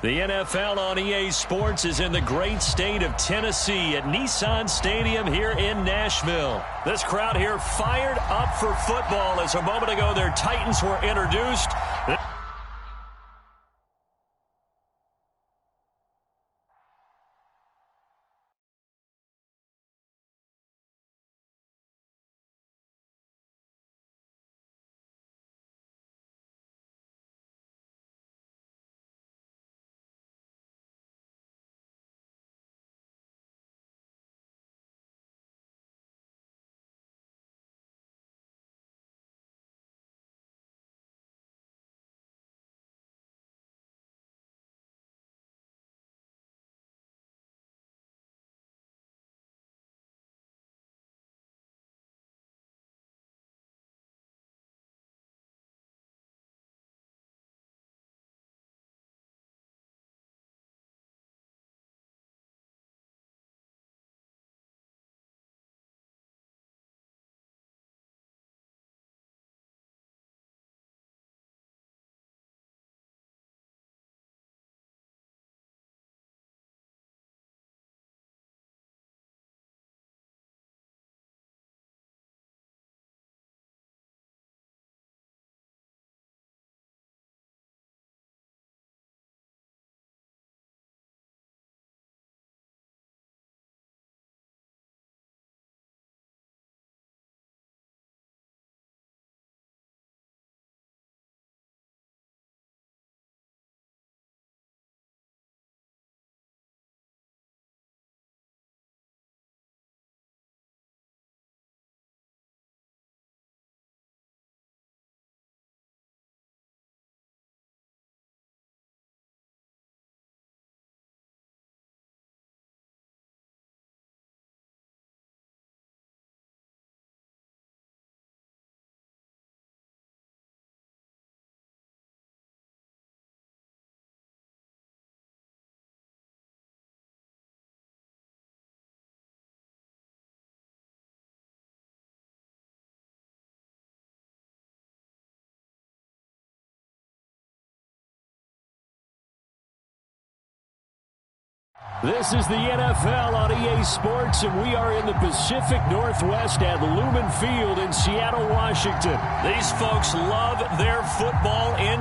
The NFL on EA Sports is in the great state of Tennessee at Nissan Stadium here in Nashville. This crowd here fired up for football as a moment ago their Titans were introduced. This is the NFL on EA Sports, and we are in the Pacific Northwest at Lumen Field in Seattle, Washington. These folks love their football in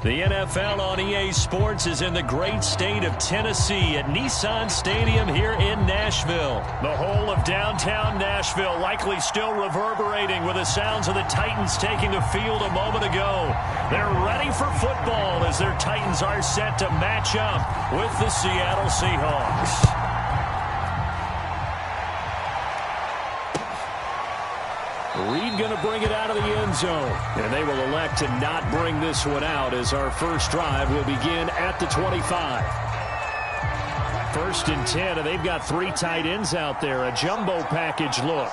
The NFL on EA Sports is in the great state of Tennessee at Nissan Stadium here in Nashville. The whole of downtown Nashville likely still reverberating with the sounds of the Titans taking the field a moment ago. They're ready for football as their Titans are set to match up with the Seattle Seahawks. Reed going to bring it out of the end zone. And they will elect to not bring this one out as our first drive will begin at the 25. 1st and 10, and they've got 3 tight ends out there. A jumbo package look.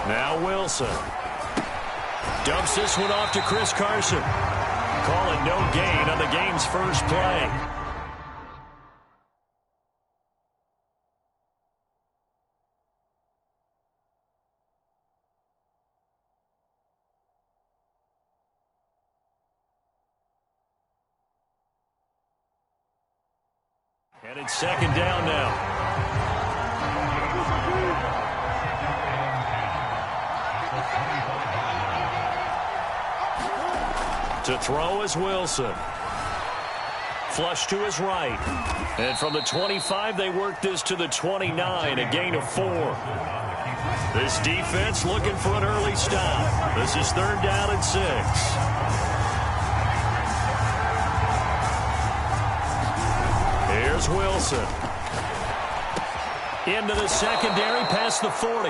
Now Wilson. Dumps this one off to Chris Carson. Call it no gain on the game's first play. And it's 2nd down now. To throw is Wilson. Flush to his right. And from the 25, they work this to the 29, a gain of 4. This defense looking for an early stop. This is 3rd down and 6. Here's Wilson. Into the secondary past the 40.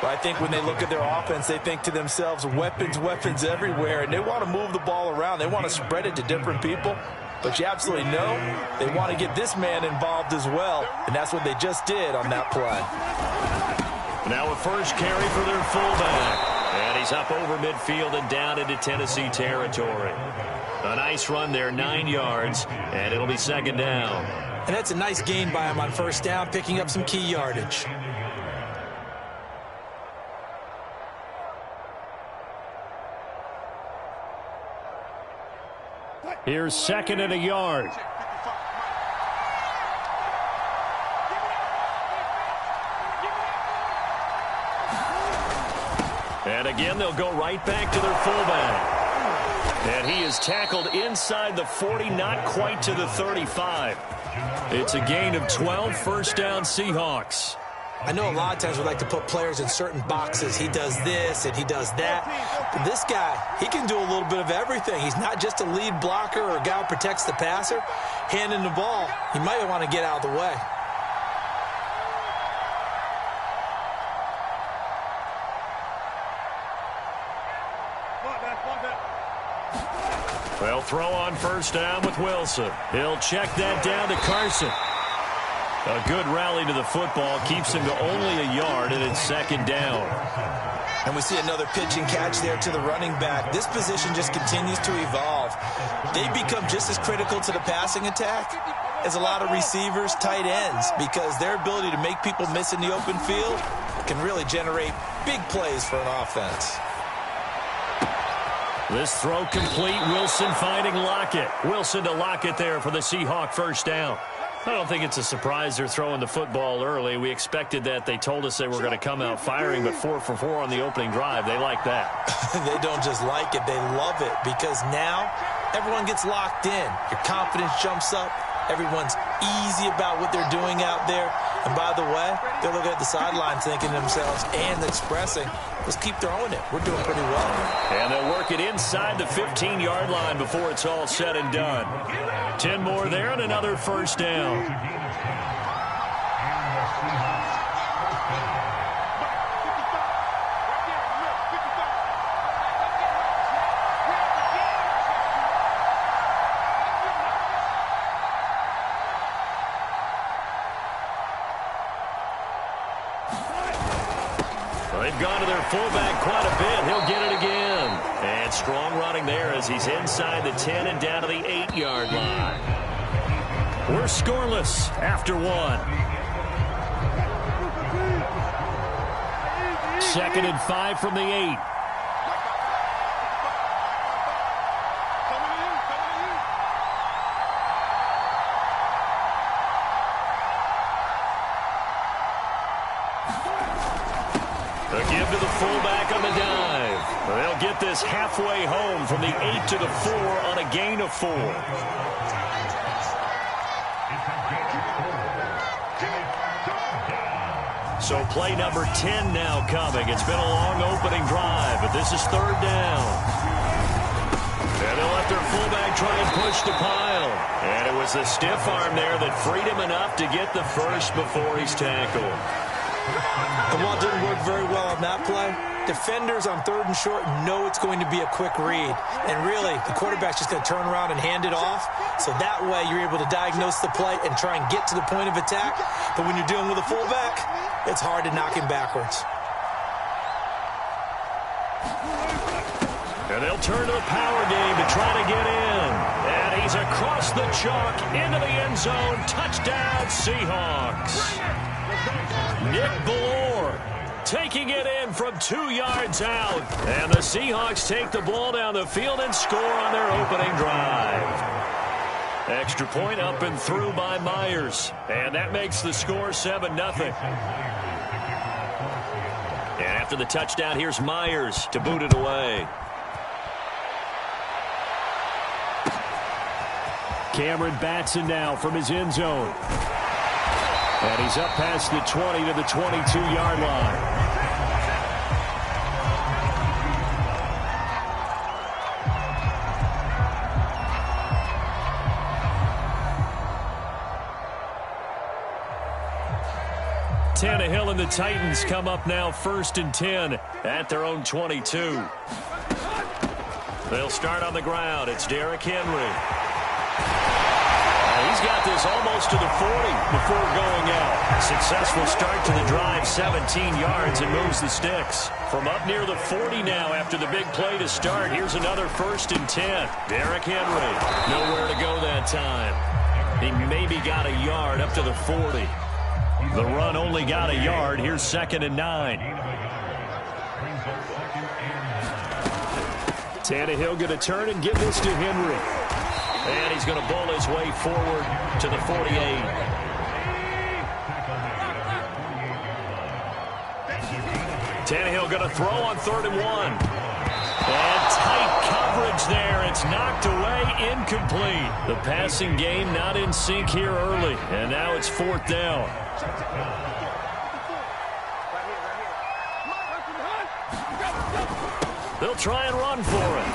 But I think when they look at their offense, they think to themselves, weapons, weapons everywhere, and they want to move the ball around. They want to spread it to different people. But you absolutely know they want to get this man involved as well, and that's what they just did on that play. Now a first carry for their fullback. And he's up over midfield and down into Tennessee territory. A nice run there, 9 yards, and it'll be 2nd down. And that's a nice gain by him on 1st down, picking up some key yardage. Here's 2nd and a yard. And again, they'll go right back to their fullback. And he is tackled inside the 40, not quite to the 35. It's a gain of 12, 1st down Seahawks. I know a lot of times we like to put players in certain boxes. He does this and he does that. But this guy, he can do a little bit of everything. He's not just a lead blocker or a guy who protects the passer. Handing the ball, he might want to get out of the way. They'll throw on 1st down with Wilson. He'll check that down to Carson. A good rally to the football keeps him to only a yard, and it's 2nd down. And we see another pitch and catch there to the running back. This position just continues to evolve. They become just as critical to the passing attack as a lot of receivers, tight ends, because their ability to make people miss in the open field can really generate big plays for an offense. This throw complete. Wilson finding Lockett. Wilson to Lockett there for the Seahawk 1st down. I don't think it's a surprise they're throwing the football early. We expected that. They told us they were going to come out firing, but 4 for 4 on the opening drive. They like that. They don't just like it. They love it because now everyone gets locked in. Your confidence jumps up. Everyone's easy about what they're doing out there. And by the way, they're looking at the sideline thinking to themselves and expressing, let's keep throwing it. We're doing pretty well. And they'll work it inside the 15-yard line before it's all said and done. 10 more there and another 1st down. They've gone to their fullback quite a bit. He'll get it again. And strong running there as he's inside the 10 and down to the 8-yard line. We're scoreless after 1. 2nd and 5 from the 8. A give to the fullback on the dive. They'll get this is halfway home from the 8 to the 4 on a gain of 4. So play number 10 now coming. It's been a long opening drive, but this is third down. And they'll let their fullback try and push the pile. And it was the stiff arm there that freed him enough to get the first before he's tackled. And while it didn't work very well on that play, defenders on third and short know it's going to be a quick read. And really, the quarterback's just going to turn around and hand it off. So that way, you're able to diagnose the play and try and get to the point of attack. But when you're dealing with a fullback, it's hard to knock him backwards. And they'll turn to the power game to try to get in. And he's across the chalk into the end zone. Touchdown, Seahawks. Nick Bellore taking it in from 2 yards out. And the Seahawks take the ball down the field and score on their opening drive. Extra point up and through by Myers. And that makes the score 7-0. And after the touchdown, here's Myers to boot it away. Cameron Batson now from his end zone. And he's up past the 20 to the 22-yard line. Tannehill and the Titans come up now 1st and 10 at their own 22. They'll start on the ground. It's Derrick Henry. He's got this almost to the 40 before going out. Successful start to the drive, 17 yards, and moves the sticks. From up near the 40 now after the big play to start, here's another 1st and 10. Derrick Henry, nowhere to go that time. He maybe got a yard up to the 40. The run only got a yard. Here's 2nd and 9. Tannehill going to turn and give this to Henry. And he's going to bowl his way forward to the 48. Tannehill going to throw on 3rd and 1. And tight coverage there. It's knocked away, incomplete. The passing game not in sync here early. And now it's 4th down. They'll try and run for it.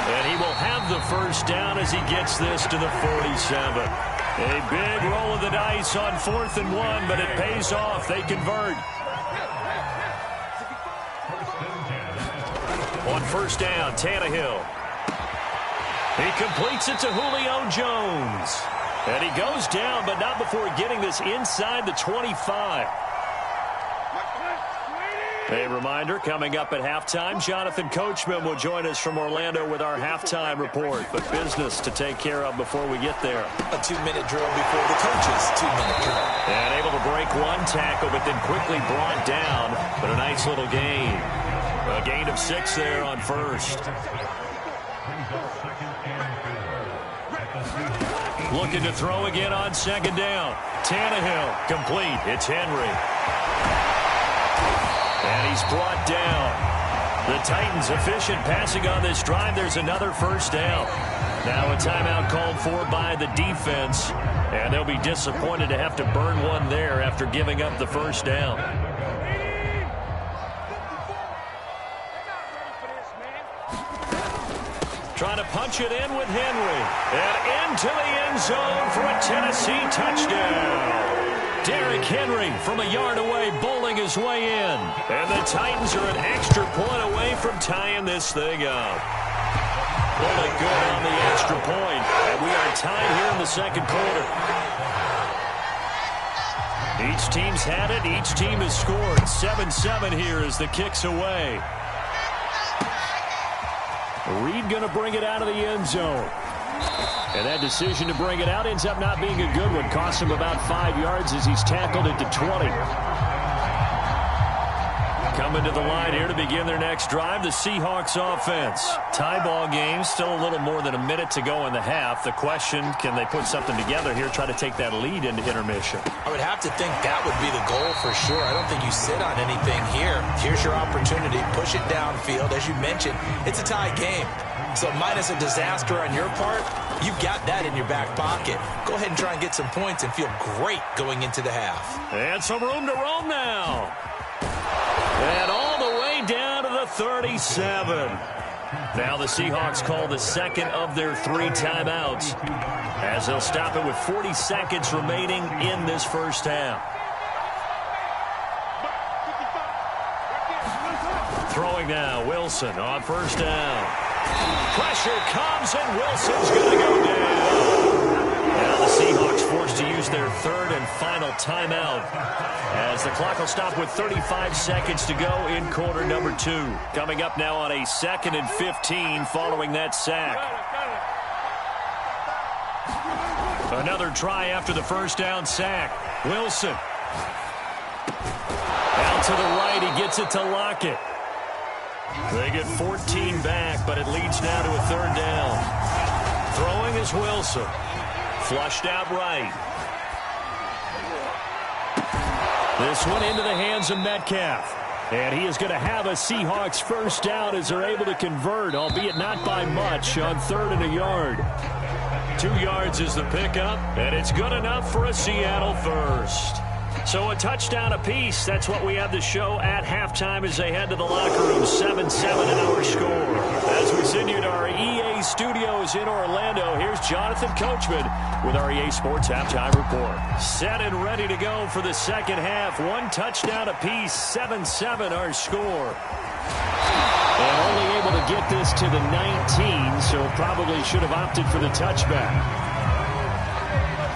And he will have the first down as he gets this to the 47. A big roll of the dice on 4th and 1, but it pays off. They convert. On 1st down, Tannehill. He completes it to Julio Jones. And he goes down, but not before getting this inside the 25. A reminder, coming up at halftime, Jonathan Coachman will join us from Orlando with our halftime report. But business to take care of before we get there. A 2-minute drill before the coach's 2-minute drill. And able to break one tackle, but then quickly brought down. But a nice little gain. A gain of 6 there on 1st. Looking to throw again on 2nd down. Tannehill, complete. It's Henry. And he's brought down. The Titans efficient passing on this drive. There's another 1st down. Now a timeout called for by the defense. And they'll be disappointed to have to burn one there after giving up the 1st down. Trying to punch it in with Henry. And into the end zone for a Tennessee touchdown. Derrick Henry from a yard away, bowling his way in. And the Titans are an extra point away from tying this thing up. Really good on the extra point. And we are tied here in the 2nd quarter. Each team's had it. Each team has scored. 7-7 here as the kick's away. Reed going to bring it out of the end zone. And that decision to bring it out ends up not being a good one. Costs him about 5 yards as he's tackled it to 20. Coming to the line here to begin their next drive, the Seahawks offense. Tie ball game, still a little more than a minute to go in the half. The question, can they put something together here, try to take that lead into intermission? I would have to think that would be the goal for sure. I don't think you sit on anything here. Here's your opportunity. Push it downfield. As you mentioned, it's a tie game. So minus a disaster on your part, you've got that in your back pocket. Go ahead and try and get some points and feel great going into the half. And some room to roam now. And all the way down to the 37. Now the Seahawks call the second of their 3 timeouts, as they'll stop it with 40 seconds remaining in this first half. Throwing now, Wilson on first down. Pressure comes, and Wilson's going to go down. Now the Seahawks forced to use their third and final timeout, as the clock will stop with 35 seconds to go in quarter number 2. Coming up now on a 2nd and 15 following that sack. Another try after the first down sack. Wilson. Out to the right, he gets it to Lockett. They get 14 back, but it leads now to a 3rd down. Throwing is Wilson. Flushed out right. This one into the hands of Metcalf. And he is going to have a Seahawks first down as they're able to convert, albeit not by much, on 3rd and a yard. 2 yards is the pickup, and it's good enough for a Seattle first. So a touchdown apiece. That's what we have to show at halftime as they head to the locker room. 7-7 in our score. As we send you to our EA studios in Orlando, here's Jonathan Coachman with our EA Sports Halftime Report. Set and ready to go for the second half. 1 touchdown apiece. 7-7 our score. And only able to get this to the 19, so probably should have opted for the touchback.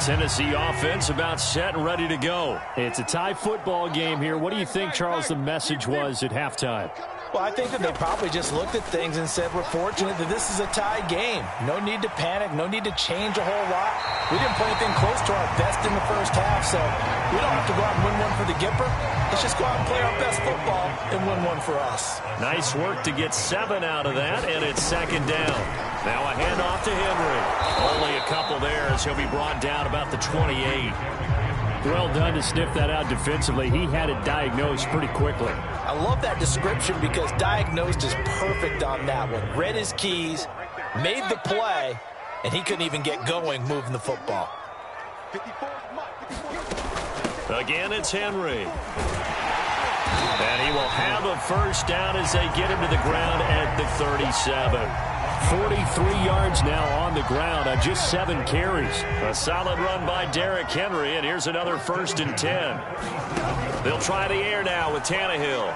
Tennessee offense about set and ready to go. It's a tie football game here. What do you think, Charles, the message was at halftime? Well, I think that they probably just looked at things and said, we're fortunate that this is a tie game. No need to panic. No need to change a whole lot. We didn't play anything close to our best in the first half, so we don't have to go out and win one for the Gipper. Let's just go out and play our best football and win one for us. Nice work to get 7 out of that, and it's 2nd down. Now a handoff to Henry. Only a couple there as he'll be brought down about the 28. Well done to sniff that out defensively. He had it diagnosed pretty quickly. I love that description because diagnosed is perfect on that one. Read his keys, made the play, and he couldn't even get going moving the football. Again, it's Henry. And he will have a first down as they get him to the ground at the 37. 43 yards now on the ground on just 7 carries. A solid run by Derrick Henry, and here's another 1st and 10. They'll try the air now with Tannehill.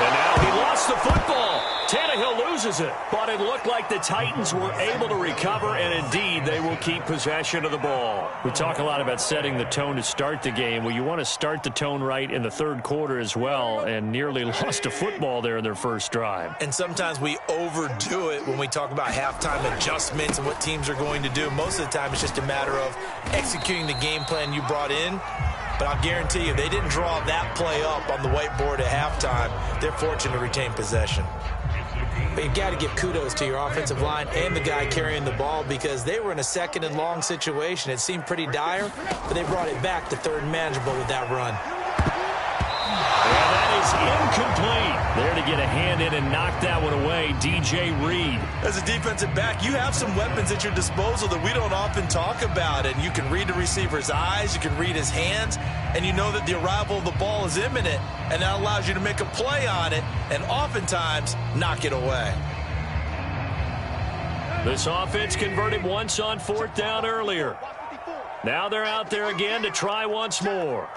And now he lost the football. Tannehill loses it, but it looked like the Titans were able to recover, and indeed they will keep possession of the ball. We talk a lot about setting the tone to start the game. Well, you want to start the tone right in the 3rd quarter as well, and nearly lost a football there in their first drive. And sometimes we overdo it when we talk about halftime adjustments and what teams are going to do. Most of the time it's just a matter of executing the game plan you brought in. But I'll guarantee you, they didn't draw that play up on the whiteboard at halftime. They're fortunate to retain possession. But you've got to give kudos to your offensive line and the guy carrying the ball because they were in a 2nd and long situation. It seemed pretty dire, but they brought it back to 3rd and manageable with that run. And that is incomplete. There to get a hand in and knock that one away, DJ Reed. As a defensive back, you have some weapons at your disposal that we don't often talk about. And you can read the receiver's eyes, you can read his hands, and you know that the arrival of the ball is imminent. And that allows you to make a play on it and oftentimes knock it away. This offense converted once on 4th down earlier. Now they're out there again to try once more.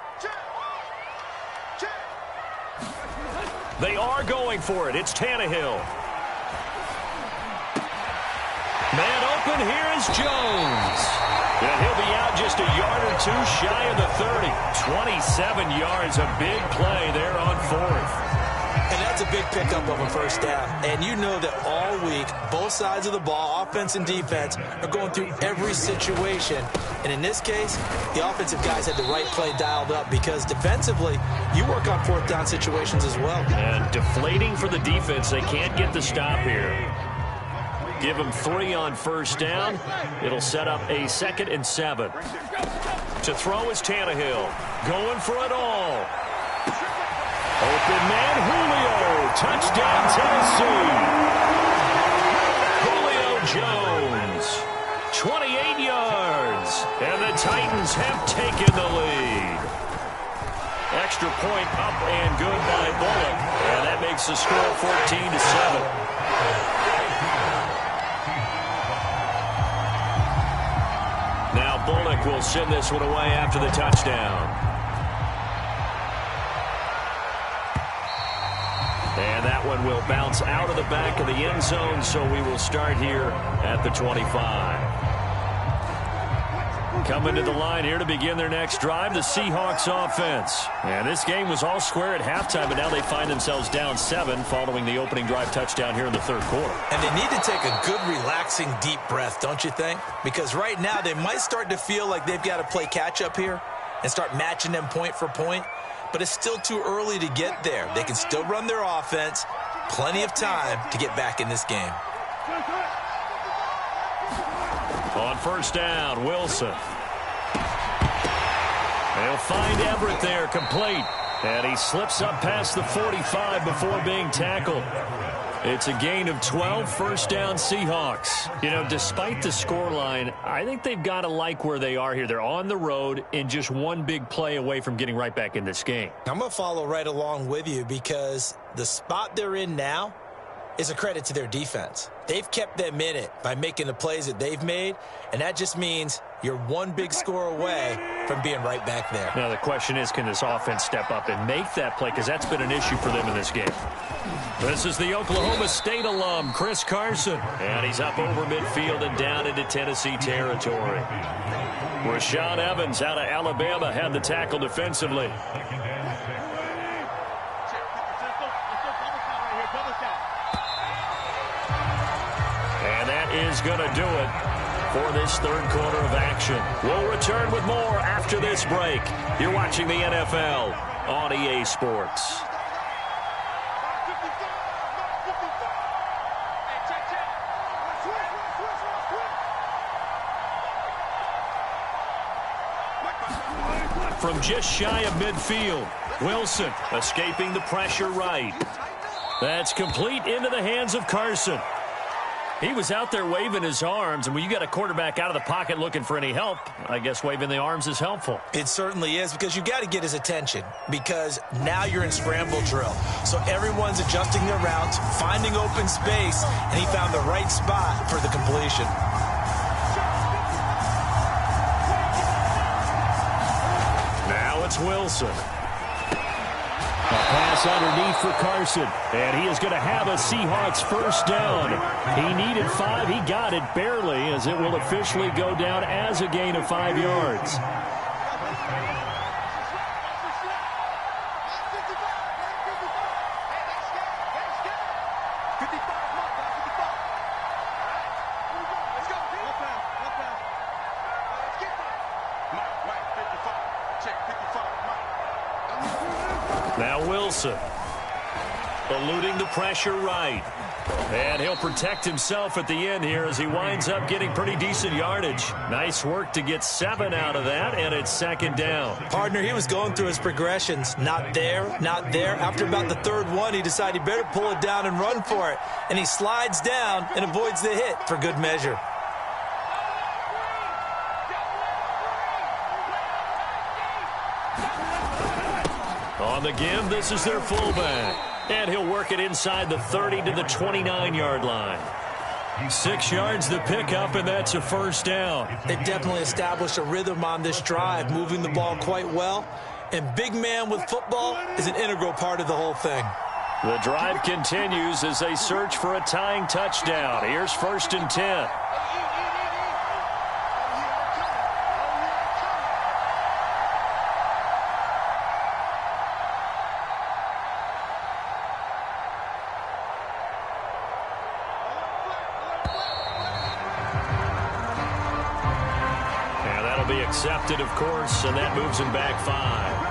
They are going for it. It's Tannehill. Man open, here is Jones. And he'll be out just a yard or 2 shy of the 30. 27 yards, a big play there on 4th. And that's a big pickup of a first down. And you know that all week, both sides of the ball, offense and defense, are going through every situation. And in this case, the offensive guys had the right play dialed up because defensively, you work on fourth down situations as well. And deflating for the defense. They can't get the stop here. Give them 3 on first down. It'll set up a 2nd and 7. To throw is Tannehill. Going for it all. Open man, Julio. Touchdown, Tennessee. Julio Jones. 28 yards. And the Titans have taken the lead. Extra point up and good by Bullock. And that makes the score 14-7. Now Bullock will send this one away after the touchdown. And that one will bounce out of the back of the end zone, so we will start here at the 25. Coming to the line here to begin their next drive, the Seahawks offense. And this game was all square at halftime, but now they find themselves down 7 following the opening drive touchdown here in the third quarter. And they need to take a good, relaxing, deep breath, don't you think? Because right now they might start to feel like they've got to play catch-up here and start matching them point for point. But it's still too early to get there. They can still run their offense. Plenty of time to get back in this game. On first down, Wilson. They'll find Everett there, complete. And he slips up past the 45 before being tackled. It's a gain of 12, first down Seahawks. You know, despite the scoreline, I think they've got to like where they are here. They're on the road and just one big play away from getting right back in this game. I'm going to follow right along with you because the spot they're in now is a credit to their defense. They've kept them in it by making the plays that they've made, and that just means you're one big score away from being right back there. Now the question is, can this offense step up and make that play? Because that's been an issue for them in this game. This is the Oklahoma State alum, Chris Carson. And he's up over midfield and down into Tennessee territory. Rashaan Evans out of Alabama had the tackle defensively. And that is going to do it for this third quarter of action. We'll return with more after this break. You're watching the NFL on EA Sports. From just shy of midfield, Wilson escaping the pressure right. That's complete into the hands of Carson. He was out there waving his arms, and when you got a quarterback out of the pocket looking for any help, I guess waving the arms is helpful. It certainly is, because you got to get his attention, because now you're in scramble drill. So everyone's adjusting their routes, finding open space, and he found the right spot for the completion. Now it's Wilson. A pass underneath for Carson, and he is going to have a Seahawks first down. He needed 5. He got it barely, as it will officially go down as a gain of 5 yards. Now Wilson, eluding the pressure right. And he'll protect himself at the end here as he winds up getting pretty decent yardage. Nice work to get 7 out of that, and it's second down. Partner, he was going through his progressions. Not there, not there. After about the third one, he decided he better pull it down and run for it. And he slides down and avoids the hit for good measure. On the give, this is their fullback. And he'll work it inside the 30 to the 29-yard line. 6 yards the pickup, and that's a first down. They've definitely established a rhythm on this drive, moving the ball quite well. And big man with football is an integral part of the whole thing. The drive continues as they search for a tying touchdown. Here's 1st and 10. It'll be accepted, of course, and that moves him back 5.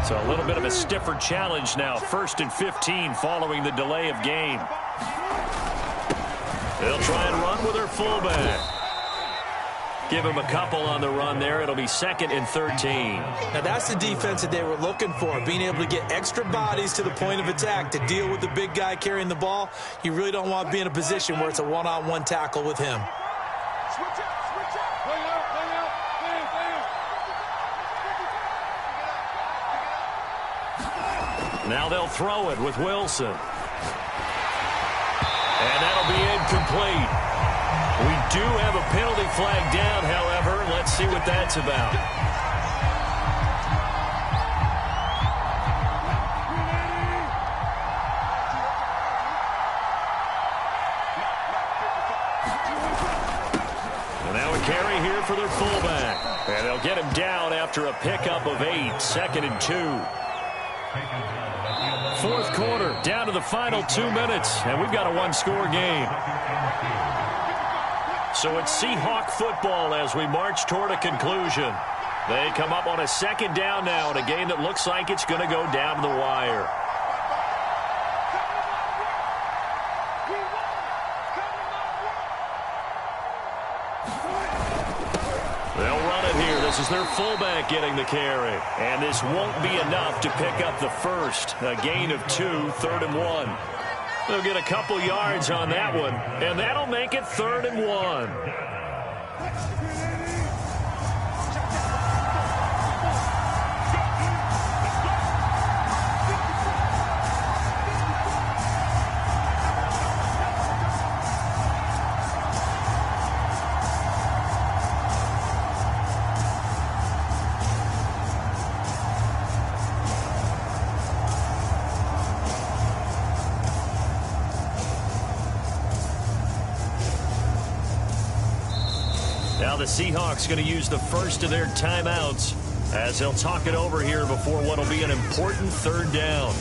So a little bit of a stiffer challenge now. 1st and 15 following the delay of game. They'll try and run with their fullback. Give him a couple on the run there. It'll be 2nd and 13. Now that's the defense that they were looking for, being able to get extra bodies to the point of attack to deal with the big guy carrying the ball. You really don't want to be in a position where it's a one-on-one tackle with him. Now they'll throw it with Wilson. And that'll be incomplete. We do have a penalty flag down, however. Let's see what that's about. And now a carry here for their fullback. And they'll get him down after a pickup of 8. 2nd and 2. 4th quarter, down to the final 2 minutes, and we've got a one-score game. So it's Seahawk football as we march toward a conclusion. They come up on a 2nd down now in a game that looks like it's going to go down to the wire. They'll run it here. This is their fullback getting the carry. And this won't be enough to pick up the first. A gain of 2, 3rd and 1. They'll get a couple yards on that one. And that'll make it 3rd and 1. Now the Seahawks going to use the first of their timeouts as they'll talk it over here before what will be an important 3rd down.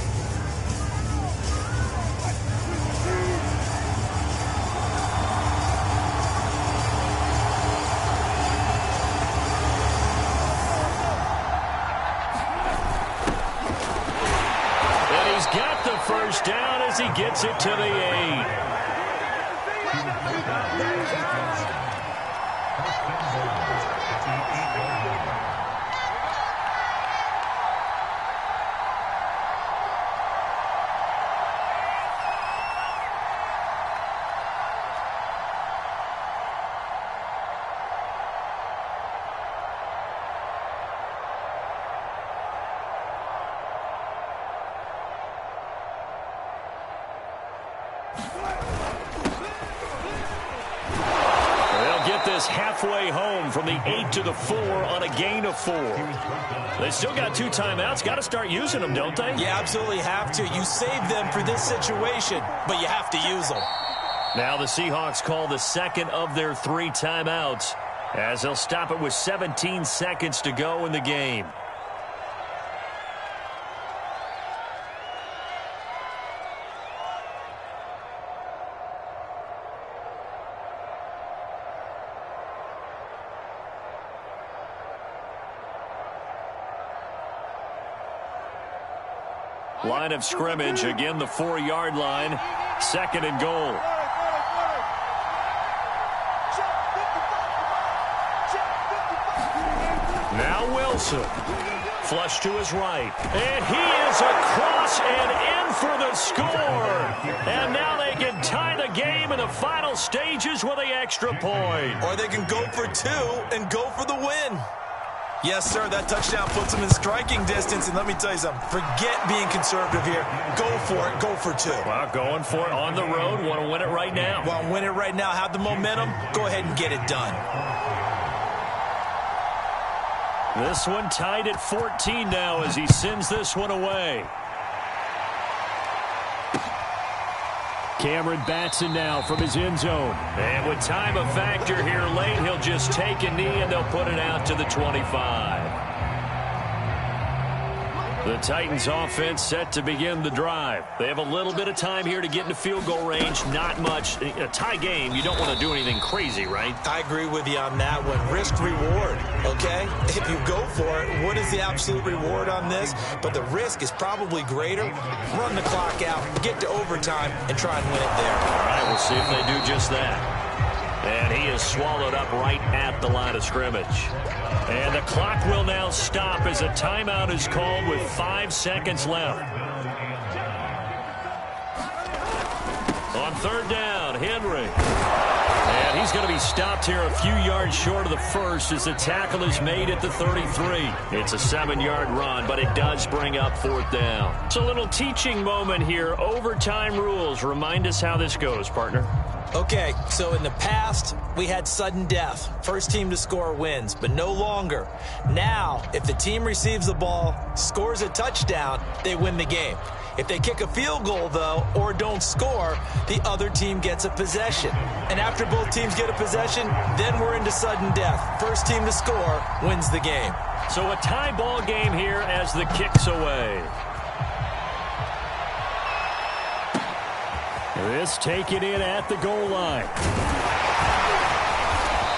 And he's got the first down as he gets it to the 8. Halfway home from the 8 to the 4 on a gain of 4. They still got 2 timeouts. Got to start using them, don't they? You absolutely have to. You save them for this situation, but you have to use them. Now the Seahawks call the 2nd of their 3 timeouts as they'll stop it with 17 seconds to go in the game. Line of scrimmage, again the 4-yard line, 2nd and goal. Now Wilson, flush to his right, and he is across and in for the score. And now they can tie the game in the final stages with the extra point. Or they can go for 2 and go for the win. Yes, sir, that touchdown puts them in striking distance, and let me tell you something, forget being conservative here. Go for it, go for 2. Well, going for it on the road, want to win it right now. Want to win it right now, have the momentum, go ahead and get it done. This one tied at 14 now as he sends this one away. Cameron Batson now from his end zone. And with time a factor here late, he'll just take a knee and they'll put it out to the 25. The Titans offense set to begin the drive. They have a little bit of time here to get into field goal range. Not much. A tie game, you don't want to do anything crazy, right? I agree with you on that one. Risk reward, okay? If you go for it, what is the absolute reward on this? But the risk is probably greater. Run the clock out, get to overtime, and try and win it there. All right, we'll see if they do just that. And he is swallowed up right at the line of scrimmage. And the clock will now stop as a timeout is called with 5 seconds left. On third down, Henry. And he's going to be stopped here a few yards short of the first as the tackle is made at the 33. It's a 7-yard run, but it does bring up fourth down. It's a little teaching moment here. Overtime rules. Remind us how this goes, partner. Okay, so in the past, we had sudden death. First team to score wins, but no longer. Now, if the team receives the ball, scores a touchdown, they win the game. If they kick a field goal, though, or don't score, the other team gets a possession. And after both teams get a possession, then we're into sudden death. First team to score wins the game. So a tie ball game here as the kick's away. This taken in at the goal line.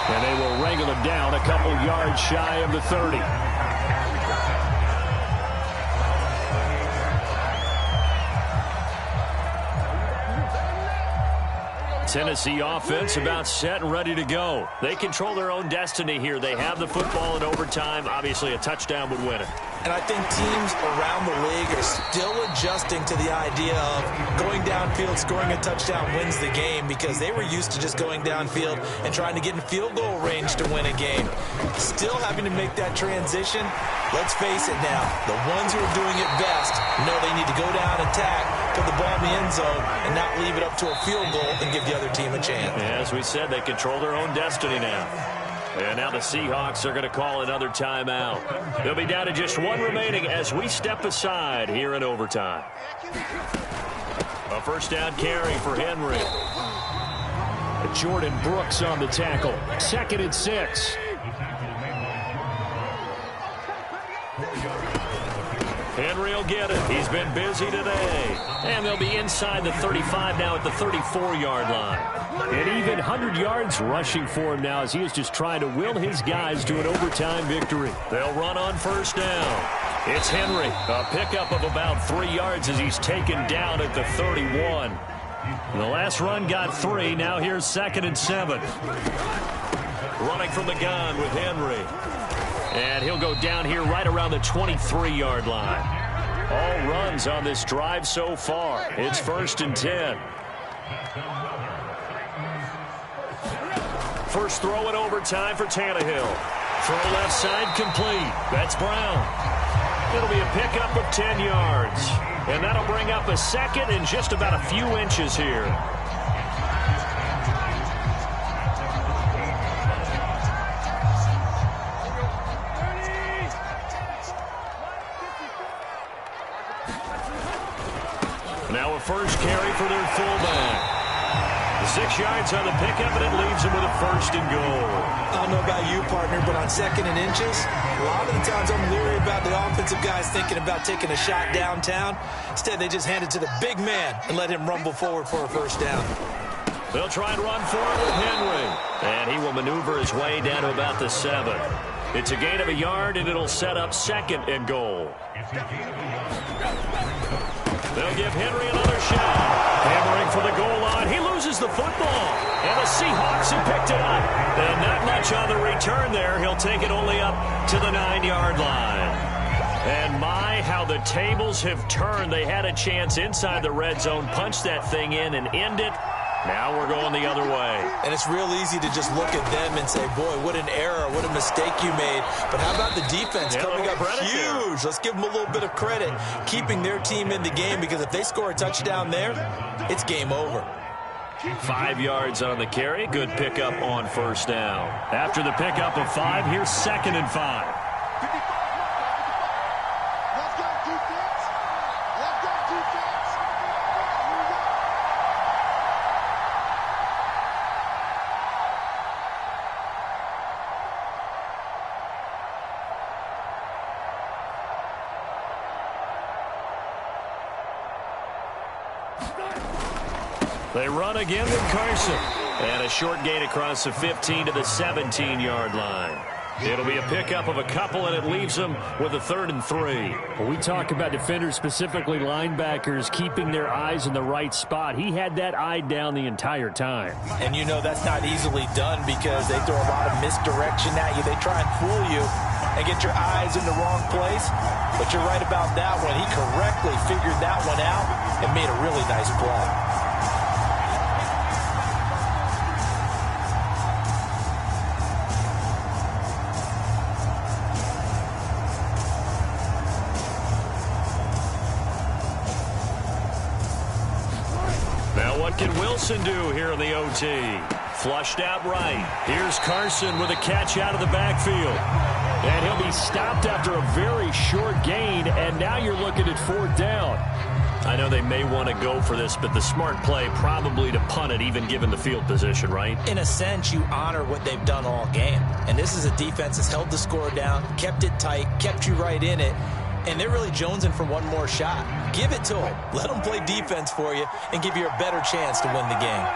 And they will wrangle him down a couple yards shy of the 30. Tennessee offense about set and ready to go. They control their own destiny here. They have the football in overtime. Obviously, a touchdown would win it. And I think teams around the league are still adjusting to the idea of going downfield, scoring a touchdown wins the game, because they were used to just going downfield and trying to get in field goal range to win a game. Still having to make that transition. Let's face it now, the ones who are doing it best know they need to go down, attack, put the ball in the end zone, and not leave it up to a field goal and give the other team a chance. As we said, they control their own destiny now. And now the Seahawks are going to call another timeout. They'll be down to just one remaining as we step aside here in overtime. A first down carry for Henry. Jordan Brooks on the tackle. 2nd and 6. Henry will get it. He's been busy today. And they'll be inside the 35 now at the 34-yard line. And even 100 yards rushing for him now as he is just trying to will his guys to an overtime victory. They'll run on first down. It's Henry. A pickup of about 3 yards as he's taken down at the 31. And the last run got 3. Now here's 2nd and 7. Running from the gun with Henry. And he'll go down here right around the 23-yard line. All runs on this drive so far. It's 1st and 10. First throw in overtime for Tannehill. Throw left side complete. That's Brown. It'll be a pickup of 10 yards. And that'll bring up a second and just about a few inches here. Now a first carry for their fullback. 6 yards on the pickup, and it leaves them with a 1st and goal. I don't know about you, partner, but on 2nd and inches, a lot of the times I'm leery about the offensive guys thinking about taking a shot downtown. Instead, they just hand it to the big man and let him rumble forward for a first down. They'll try and run for it with Henry. And he will maneuver his way down to about the 7. It's a gain of a yard, and it'll set up 2nd and goal. They'll give Henry another shot. Hammering for the goal line. He loses the football. And the Seahawks have picked it up. And not much on the return there. He'll take it only up to the 9-yard line. And my, how the tables have turned. They had a chance inside the red zone, punch that thing in and end it. Now we're going the other way. And it's real easy to just look at them and say, boy, what an error, what a mistake you made. But how about the defense coming up huge? Let's give them a little bit of credit, keeping their team in the game, because if they score a touchdown there, it's game over. 5 yards on the carry. Good pickup on first down. After the pickup of 5, here's 2nd and 5. They run again with Carson. And a short gain across the 15 to the 17-yard line. It'll be a pickup of a couple, and it leaves them with a 3rd and 3. Well, we talk about defenders, specifically linebackers, keeping their eyes in the right spot. He had that eye down the entire time. And you know that's not easily done because they throw a lot of misdirection at you. They try and fool you and get your eyes in the wrong place. But you're right about that one. He correctly figured that one out and made a really nice play. What can Wilson do here in the OT? Flushed out right. Here's Carson with a catch out of the backfield. And he'll be stopped after a very short gain, and now you're looking at 4th down. I know they may want to go for this, but the smart play probably to punt it, even given the field position, right? In a sense, you honor what they've done all game. And this is a defense that's held the score down, kept it tight, kept you right in it. And they're really jonesing for one more shot. Give it to them. Let them play defense for you and give you a better chance to win the game.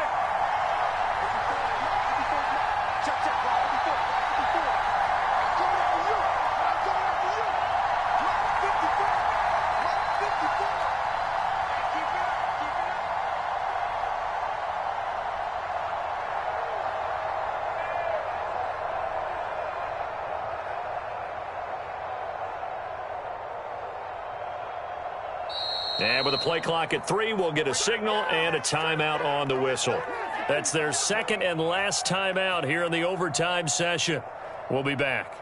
And with the play clock at 3, we'll get a signal and a timeout on the whistle. That's their second and last timeout here in the overtime session. We'll be back.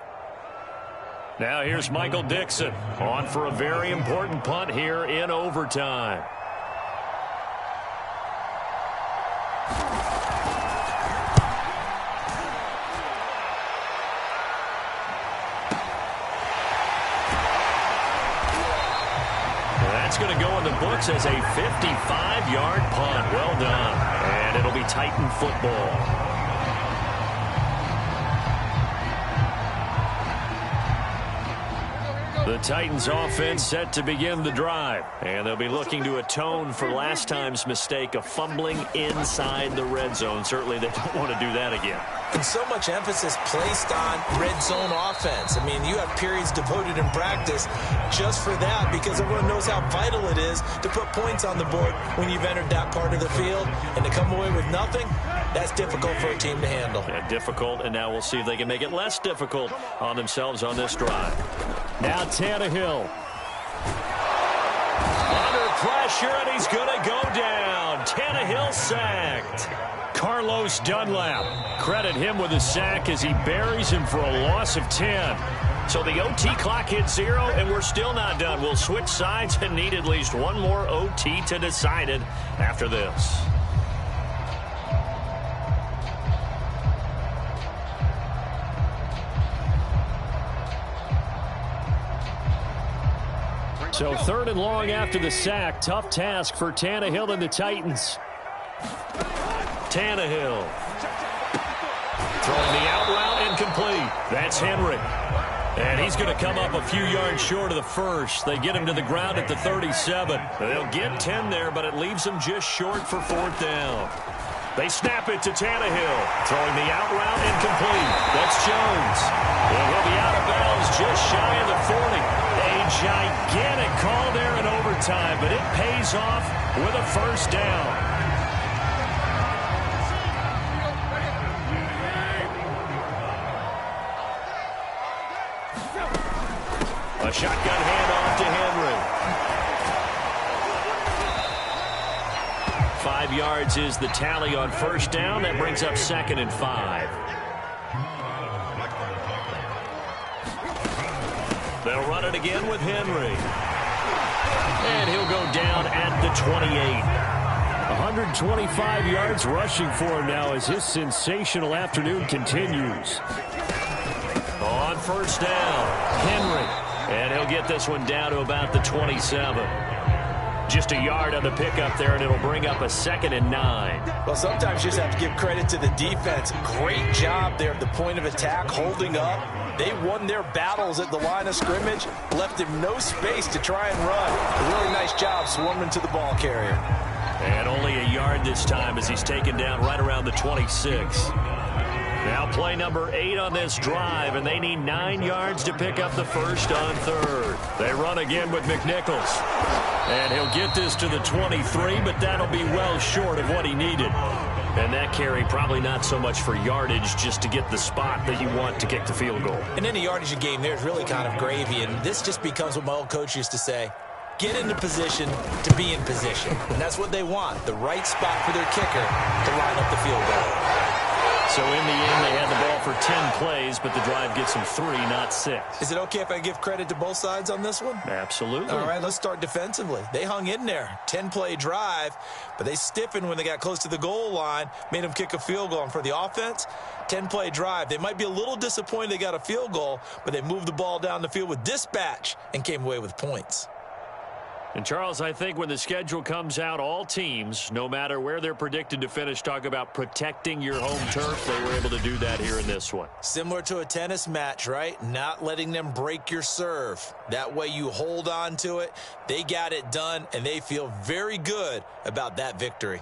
Now here's Michael Dixon on for a very important punt here in overtime. That's going to go in the books as a 55-yard punt. Well done. And it'll be Titan football. The Titans offense set to begin the drive. And they'll be looking to atone for last time's mistake of fumbling inside the red zone. Certainly they don't want to do that again. And so much emphasis placed on red zone offense. I mean, you have periods devoted in practice just for that because everyone knows how vital it is to put points on the board when you've entered that part of the field. And to come away with nothing, that's difficult for a team to handle. Yeah, difficult, and now we'll see if they can make it less difficult on themselves on this drive. Now Tannehill. Under pressure, and he's going to go down. Tannehill sacked. Carlos Dunlap. Credit him with a sack as he buries him for a loss of 10. So the OT clock hits 0, and we're still not done. We'll switch sides and need at least one more OT to decide it after this. So 3rd and long after the sack. Tough task for Tannehill and the Titans. Tannehill. Throwing the out route incomplete. That's Henry. And he's going to come up a few yards short of the first. They get him to the ground at the 37. They'll get 10 there, but it leaves them just short for 4th down. They snap it to Tannehill. Throwing the out route incomplete. That's Jones. And he'll be out of bounds just shy of the 40. A gigantic call there in overtime, but it pays off with a 1st down. A shotgun handoff to Henry. 5 yards is the tally on 1st down. That brings up 2nd and 5. They'll run it again with Henry. And he'll go down at the 28. 125 yards rushing for him now as his sensational afternoon continues. On 1st down, Henry. And he'll get this one down to about the 27. Just a yard on the pickup there, and it'll bring up a 2nd and 9. Well, sometimes you just have to give credit to the defense. Great job there at the point of attack, holding up. They won their battles at the line of scrimmage, left him no space to try and run. A really nice job swarming to the ball carrier. And only a yard yard this time as he's taken down right around the 26. Now play number 8 on this drive, and they need 9 yards to pick up the first on third. They run again with McNichols. And he'll get this to the 23, but that'll be well short of what he needed. And that carry probably not so much for yardage, just to get the spot that you want to kick the field goal. And any yardage game there is really kind of gravy, and this just becomes what my old coach used to say. Get into position to be in position. And that's what they want, the right spot for their kicker to line up the field goal. So in the end, they had the ball for 10 plays, but the drive gets them 3, not 6. Is it okay if I give credit to both sides on this one? Absolutely. All right, let's start defensively. They hung in there. 10-play drive, but they stiffened when they got close to the goal line, made them kick a field goal. And for the offense, 10-play drive. They might be a little disappointed they got a field goal, but they moved the ball down the field with dispatch and came away with points. And, Charles, I think when the schedule comes out, all teams, no matter where they're predicted to finish, talk about protecting your home turf. They were able to do that here in this one. Similar to a tennis match, right? Not letting them break your serve. That way you hold on to it. They got it done, and they feel very good about that victory.